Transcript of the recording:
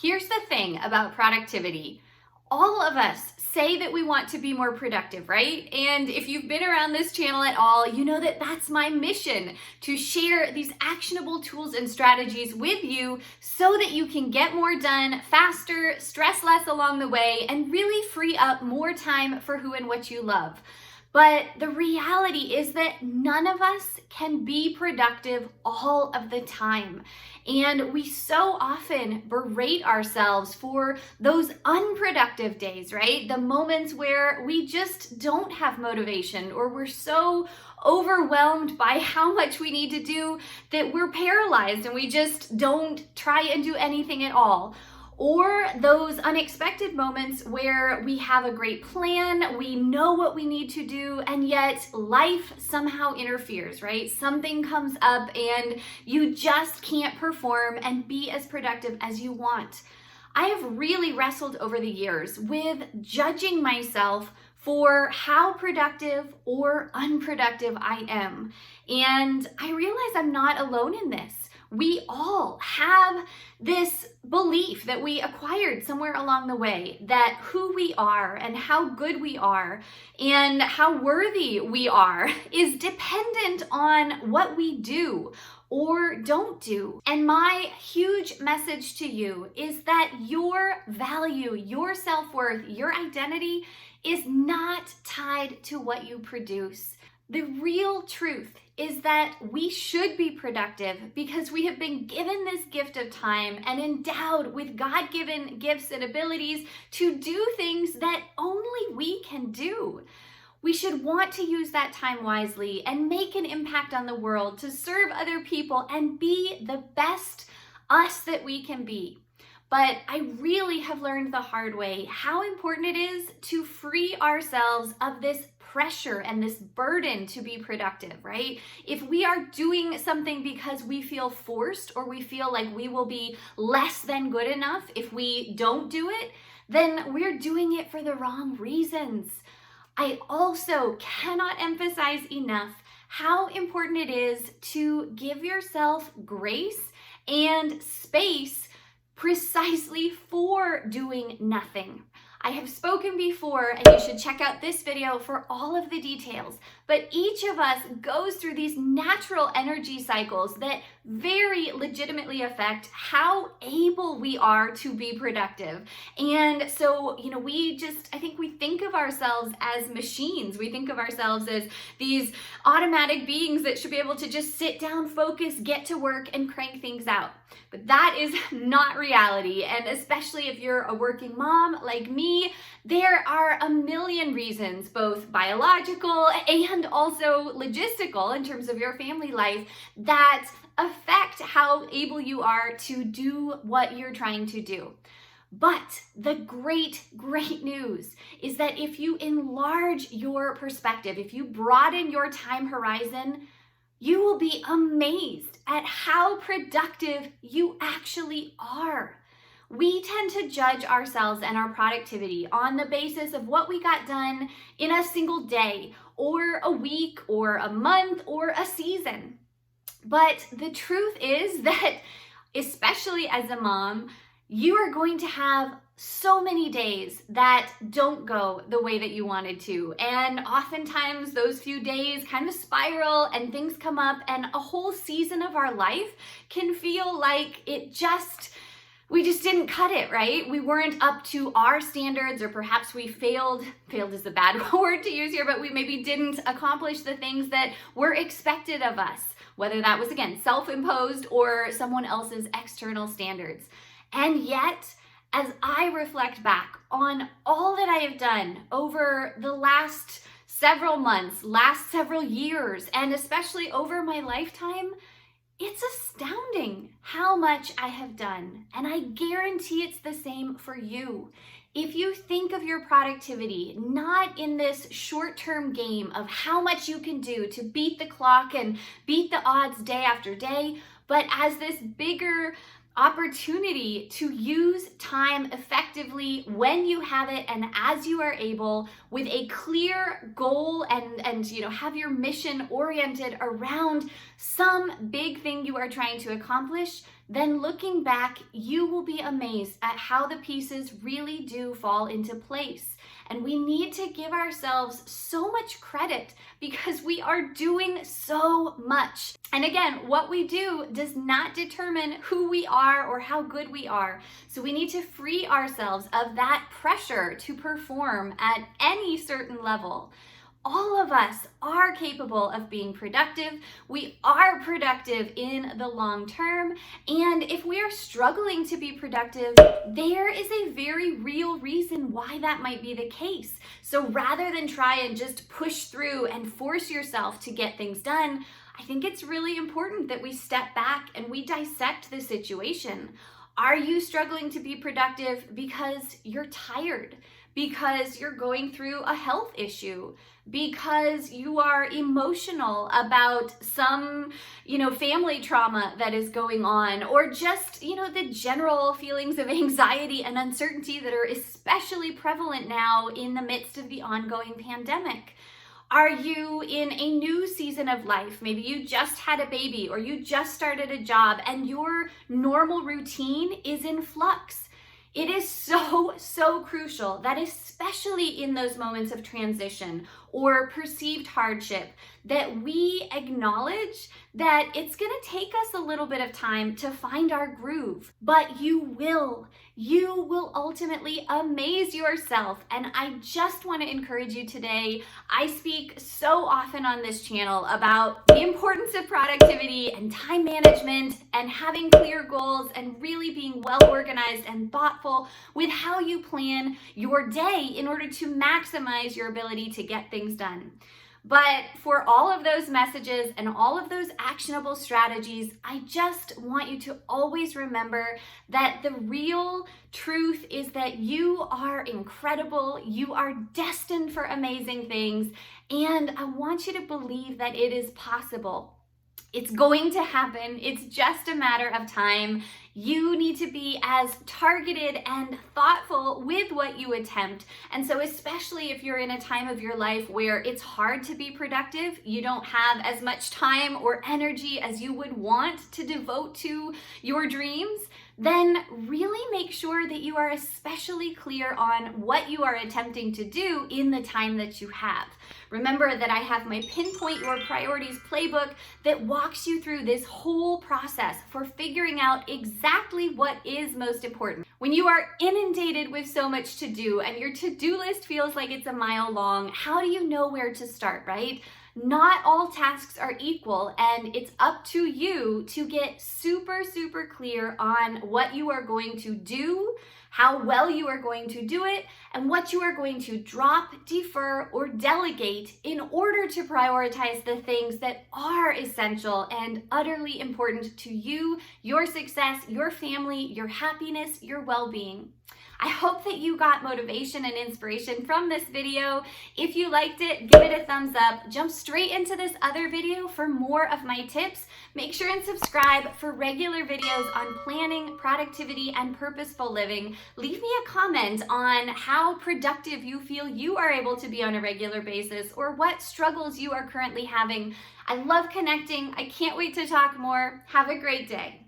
Here's the thing about productivity. All of us say that we want to be more productive, right? And if you've been around this channel at all, you know that that's my mission, to share these actionable tools and strategies with you so that you can get more done faster, stress less along the way, and really free up more time for who and what you love. But the reality is that none of us can be productive all of the time. And we so often berate ourselves for those unproductive days, right? The moments where we just don't have motivation, or we're so overwhelmed by how much we need to do that we're paralyzed and we just don't try and do anything at all. Or those unexpected moments where we have a great plan, we know what we need to do, and yet life somehow interferes, right? Something comes up and you just can't perform and be as productive as you want. I have really wrestled over the years with judging myself for how productive or unproductive I am. And I realize I'm not alone in this. We all have this belief that we acquired somewhere along the way that who we are and how good we are and how worthy we are is dependent on what we do or don't do. And my huge message to you is that your value, your self-worth, your identity is not tied to what you produce. The real truth is that we should be productive because we have been given this gift of time and endowed with God-given gifts and abilities to do things that only we can do. We should want to use that time wisely and make an impact on the world to serve other people and be the best us that we can be. But I really have learned the hard way how important it is to free ourselves of this pressure and this burden to be productive, right? If we are doing something because we feel forced or we feel like we will be less than good enough if we don't do it, then we're doing it for the wrong reasons. I also cannot emphasize enough how important it is to give yourself grace and space precisely for doing nothing. I have spoken before, and you should check out this video for all of the details, but each of us goes through these natural energy cycles that very legitimately affect how able we are to be productive. And so, I think we think of ourselves as machines. We think of ourselves as these automatic beings that should be able to just sit down, focus, get to work, and crank things out. But that is not reality. And especially if you're a working mom like me, there are a million reasons, both biological and also logistical in terms of your family life, that affect how able you are to do what you're trying to do. But the great news is that if you enlarge your perspective, if you broaden your time horizon, you will be amazed at how productive you actually are. We tend to judge ourselves and our productivity on the basis of what we got done in a single day, or a week, or a month, or a season. But the truth is that, especially as a mom, you are going to have so many days that don't go the way that you wanted to. And oftentimes those few days kind of spiral and things come up, and a whole season of our life can feel like we just didn't cut it, right? We weren't up to our standards, or perhaps we failed is a bad word to use here, but we maybe didn't accomplish the things that were expected of us, whether that was, again, self-imposed or someone else's external standards. And yet, as I reflect back on all that I have done over the last several months, last several years, and especially over my lifetime, it's astounding how much I have done. And I guarantee it's the same for you. If you think of your productivity not in this short-term game of how much you can do to beat the clock and beat the odds day after day, but as this bigger opportunity to use time effectively when you have it and as you are able, with a clear goal and have your mission oriented around some big thing you are trying to accomplish, then looking back, you will be amazed at how the pieces really do fall into place. And we need to give ourselves so much credit because we are doing so much. And again, what we do does not determine who we are or how good we are. So we need to free ourselves of that pressure to perform at any certain level. All of us are capable of being productive. We are productive in the long term. And if we are struggling to be productive, there is a very real reason why that might be the case. So rather than try and just push through and force yourself to get things done, I think it's really important that we step back and we dissect the situation. Are you struggling to be productive because you're tired? Because you're going through a health issue, because you are emotional about some, family trauma that is going on, or just, the general feelings of anxiety and uncertainty that are especially prevalent now in the midst of the ongoing pandemic. Are you in a new season of life? Maybe you just had a baby or you just started a job and your normal routine is in flux. It is so crucial that especially in those moments of transition or perceived hardship, that we acknowledge that it's going to take us a little bit of time to find our groove, but you will ultimately amaze yourself. And I just want to encourage you today. I speak so often on this channel about the importance of productivity and time management and having clear goals and really being well organized and thoughtful with how you plan your day in order to maximize your ability to get things done. But for all of those messages and all of those actionable strategies, I just want you to always remember that the real truth is that you are incredible, you are destined for amazing things, and I want you to believe that it is possible. It's going to happen. It's just a matter of time. You need to be as targeted and thoughtful with what you attempt. And so especially if you're in a time of your life where it's hard to be productive, you don't have as much time or energy as you would want to devote to your dreams, then really make sure that you are especially clear on what you are attempting to do in the time that you have. Remember that I have my Pinpoint Your Priorities playbook that walks you through this whole process for figuring out exactly what is most important. When you are inundated with so much to do and your to-do list feels like it's a mile long, how do you know where to start, right? Not all tasks are equal, and it's up to you to get super clear on what you are going to do, how well you are going to do it, and what you are going to drop, defer, or delegate in order to prioritize the things that are essential and utterly important to you, your success, your family, your happiness, your well-being. I hope that you got motivation and inspiration from this video. If you liked it, give it a thumbs up. Jump straight into this other video for more of my tips. Make sure and subscribe for regular videos on planning, productivity, and purposeful living. Leave me a comment on how productive you feel you are able to be on a regular basis or what struggles you are currently having. I love connecting. I can't wait to talk more. Have a great day.